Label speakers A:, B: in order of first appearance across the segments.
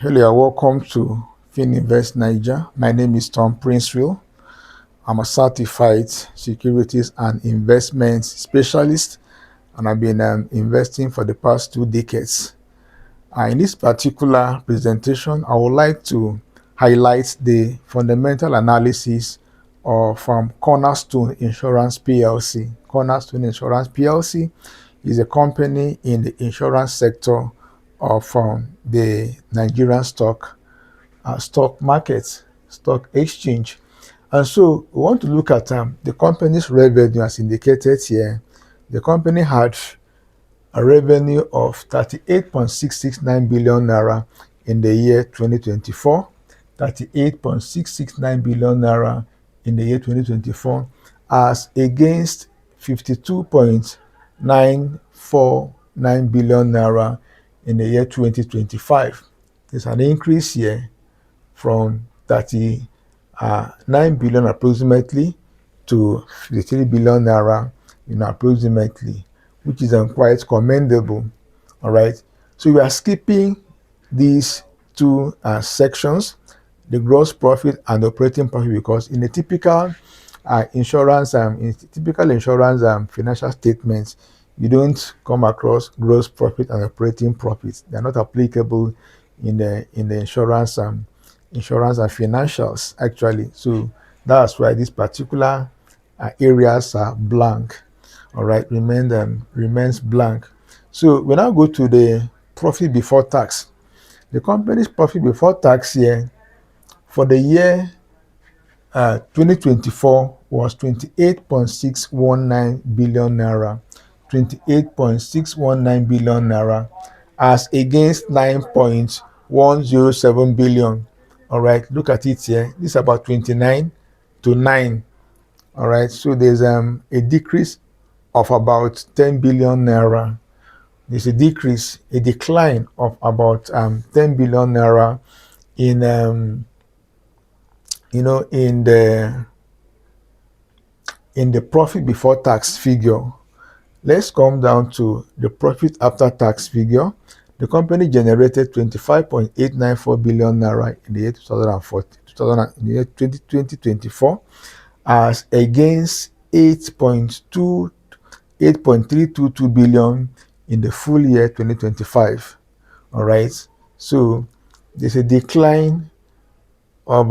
A: Hello, welcome to FinInvest Niger. My name is Tom Princeville. I'm a certified securities and investment specialist, and I've been investing for the past 2 decades. In this particular presentation, I would like to highlight the fundamental analysis of Cornerstone Insurance Plc. Cornerstone Insurance Plc is a company in the insurance sector of the Nigerian stock market, stock exchange. And so we want to look at the company's revenue as indicated here. The company had a revenue of 38.669 billion naira in the year 2024, 38.669 billion naira in the year 2024, as against 52.949 billion naira in the year 2025. There's an increase here from 39 billion approximately to 53 billion naira, approximately, which is quite commendable. All right. So we are skipping these two sections, the gross profit and operating profit, because in a typical insurance financial statements, you don't come across gross profit and operating profits. They are not applicable in the insurance and financials actually. So that's why these particular areas are blank. All right, remains blank. So we now go to the profit before tax. The company's profit before tax here for the year 2024 was 28.619 billion naira. 28.619 billion naira as against 9.107 billion. All right, look at it here. This is about 29 to 9. All right, so there's a decrease of about 10 billion naira. There's a decline of about 10 billion naira in in the profit before tax figure. Let's come down to the profit after tax figure. The company generated 25.894 billion naira in the year 2024, as against 8.322 billion in the full year 2025. All right. So there's a decline of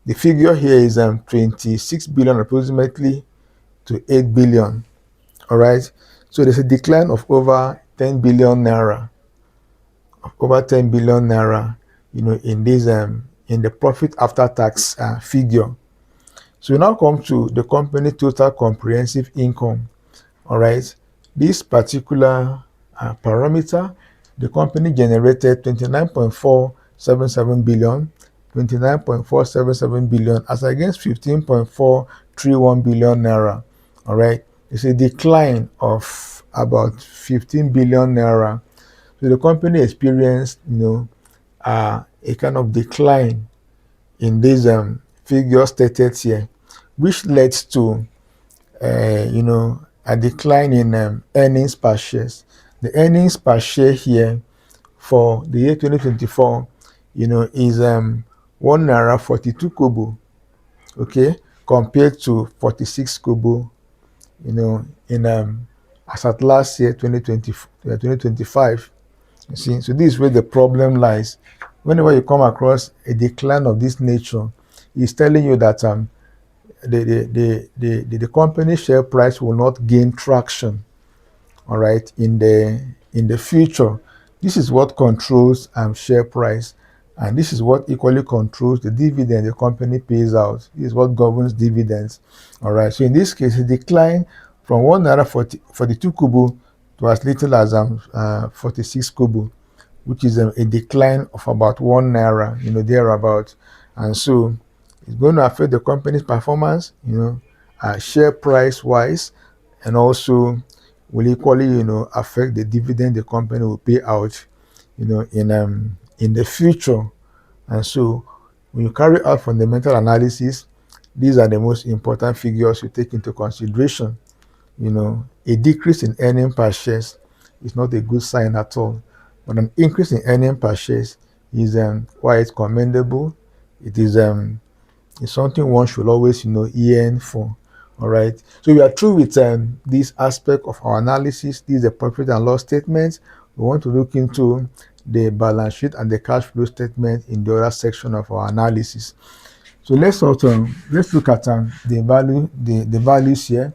A: the figure here is 26 billion approximately to 8 billion. All right. So there's a decline of over 10 billion naira. In this in the profit after tax figure. So we now come to the company total comprehensive income. All right. This particular parameter, the company generated 29.477 billion, 29.477 billion as against 15.431 billion naira. All right. It's a decline of about 15 billion naira. So the company experienced, a kind of decline in this figure stated here, which led to, a decline in earnings per share. The earnings per share here for the year 2024, is 1 naira 42 kobo, okay, compared to 46 kobo, in as at last year 2025. You see, so this is where the problem lies. Whenever you come across a decline of this nature, it's telling you that the company share price will not gain traction, all right, in the future. This is what controls share price, and this is what equally controls the dividend the company pays out. This is what governs dividends. All right. So in this case, a decline from 1 naira 42 kobo to as little as 46 kobo, which is a decline of about 1 naira, thereabout. And so it's going to affect the company's performance, share price wise, and also will equally, affect the dividend the company will pay out, in the future. And so when you carry out fundamental analysis, these are the most important figures you take into consideration. A decrease in earning per shares, is not a good sign at all. But an increase in earning per share is quite commendable. It is it's something one should always, yearn for. All right. So we are through with this aspect of our analysis. This is a profit and loss statement. We want to look into the balance sheet and the cash flow statement in the other section of our analysis. So let's look at the values here.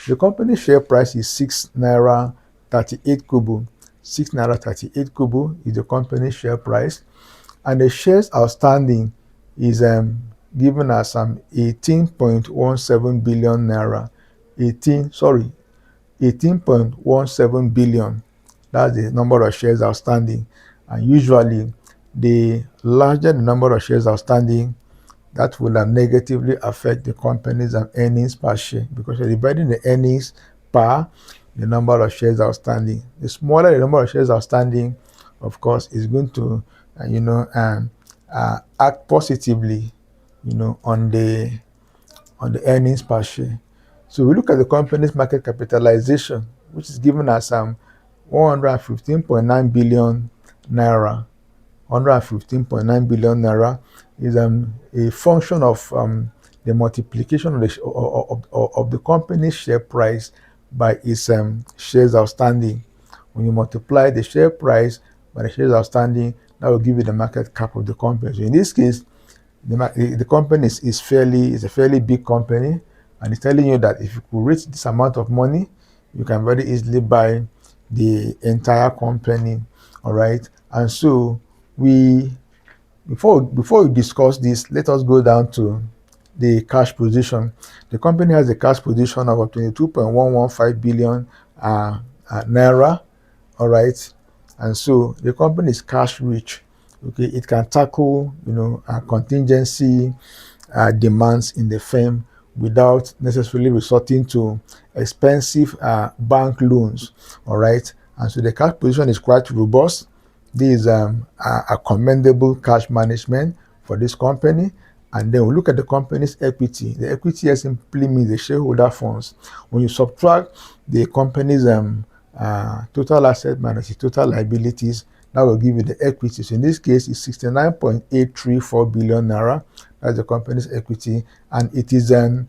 A: The company share price is 6 naira 38 kobo. 6 naira 38 kobo is the company share price, and the shares outstanding is given as 18.17 billion naira. 18.17 billion. That's the number of shares outstanding. And usually, the larger the number of shares outstanding, that will negatively affect the company's earnings per share, because you're dividing the earnings per the number of shares outstanding. The smaller the number of shares outstanding, of course, is going to, act positively, on the earnings per share. So we look at the company's market capitalization, which is given as 115.9 billion naira. 115.9 billion naira is a function of the multiplication of the company's share price by its shares outstanding. When you multiply the share price by the shares outstanding, that will give you the market cap of the company. So in this case, the company is a fairly big company, and it's telling you that if you could reach this amount of money, you can very easily buy the entire company. All right. And so we before we discuss this, let us go down to the cash position. The company has a cash position of 22.115 billion naira. All right. And so the company is cash rich. Okay, it can tackle contingency demands in the firm without necessarily resorting to expensive bank loans. All right. And so the cash position is quite robust. This is a commendable cash management for this company. And then we look at the company's equity. The equity here simply means the shareholder funds. When you subtract the company's total asset minus the total liabilities, that will give you the equity. So in this case, it's 69.834 billion naira. That's the company's equity, and it is an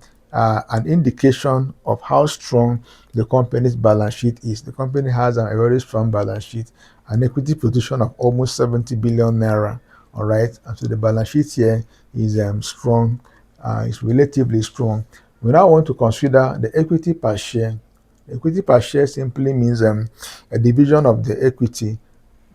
A: indication of how strong the company's balance sheet is. The company has a very strong balance sheet, an equity position of almost 70 billion naira. All right, and so the balance sheet here is strong. It's relatively strong. We now want to consider the equity per share. Equity per share simply means a division of the equity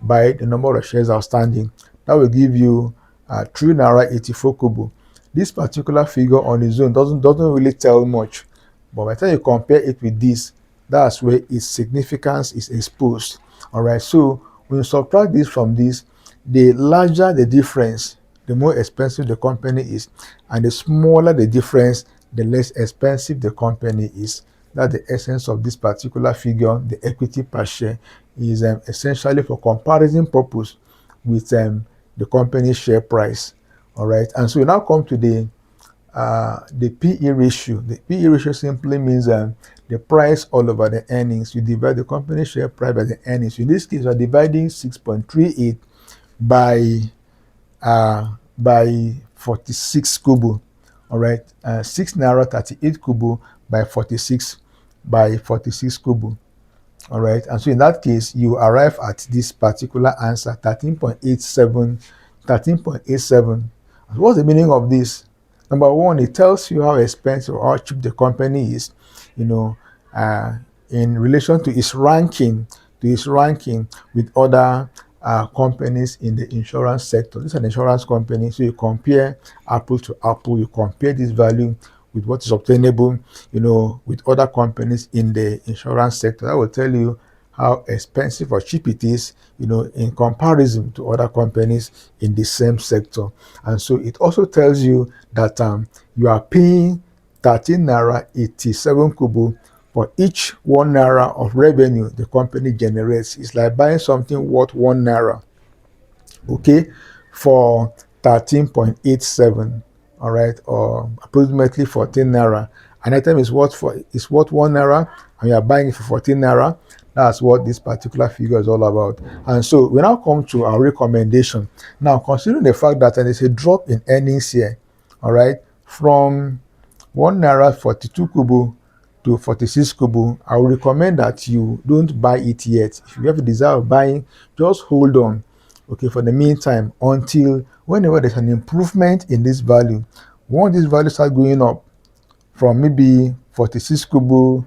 A: by the number of shares outstanding. That will give you 3 naira 84 kobo. This particular figure on its own doesn't really tell much, but by the time you compare it with this, that's where its significance is exposed. All right, so when you subtract this from this, the larger the difference, the more expensive the company is, and the smaller the difference, the less expensive the company is. That's the essence of this particular figure. The equity per share is essentially for comparison purpose with the company's share price. All right, and so we now come to the PE ratio. The PE ratio simply means the price all over the earnings. You divide the company share price by the earnings. In this case, we are dividing 6.38 by 46 kobo. All right, 6 naira 38 kobo by 46 kobo. All right, and so in that case, you arrive at this particular answer, 13.87. 13.87. What's the meaning of this? Number one, it tells you how expensive or how cheap the company is, in relation to its ranking, with other companies in the insurance sector. This is an insurance company, so you compare apple to apple. You compare this value with what is obtainable, with other companies in the insurance sector. That will tell you how expensive or cheap it is, in comparison to other companies in the same sector. And so it also tells you that you are paying 13 naira 87 kobo for each 1 naira of revenue the company generates. It's like buying something worth 1 naira, okay, for 13.87, all right, or approximately 14 naira. An item is worth 1 naira, and you are buying it for 14 naira. That's what this particular figure is all about. And so we now come to our recommendation. Now, considering the fact that there's a drop in earnings here, all right, from 1 naira 42 kobo to 46 kobo, I would recommend that you don't buy it yet. If you have a desire of buying, just hold on, okay, for the meantime, until whenever there's an improvement in this value. Once this value starts going up from maybe 46 kobo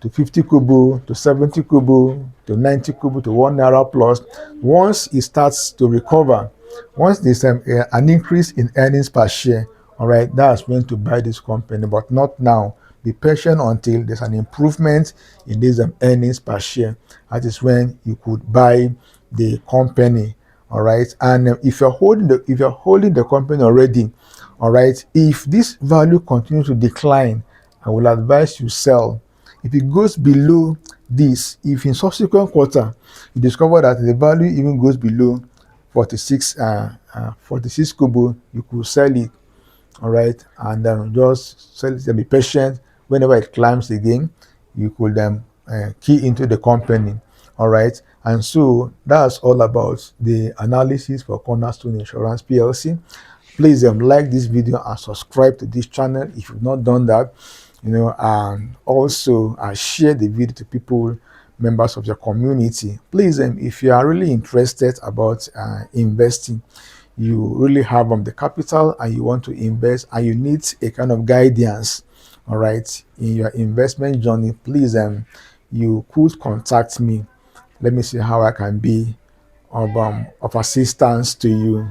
A: to 50 kobo to 70 kobo to 90 kobo to 1 naira plus, once it starts to recover, once there's an increase in earnings per share, all right, that's when to buy this company, but not now. Be patient until there's an improvement in this earnings per share. That is when you could buy the company. All right, and if you're holding the company already, all right, if this value continues to decline, I will advise you sell. If it goes below this, if in subsequent quarter you discover that the value even goes below 46 kobo, you could sell it, all right, and just sell it and be patient. Whenever it climbs again, you could key into the company, all right. And so that's all about the analysis for Cornerstone Insurance PLC. Please like this video and subscribe to this channel if you've not done that, and also share the video to people, members of your community. Please, if you are really interested about investing, you really have the capital and you want to invest and you need a kind of guidance, all right, in your investment journey, please, you could contact me. Let me see how I can be of assistance to you.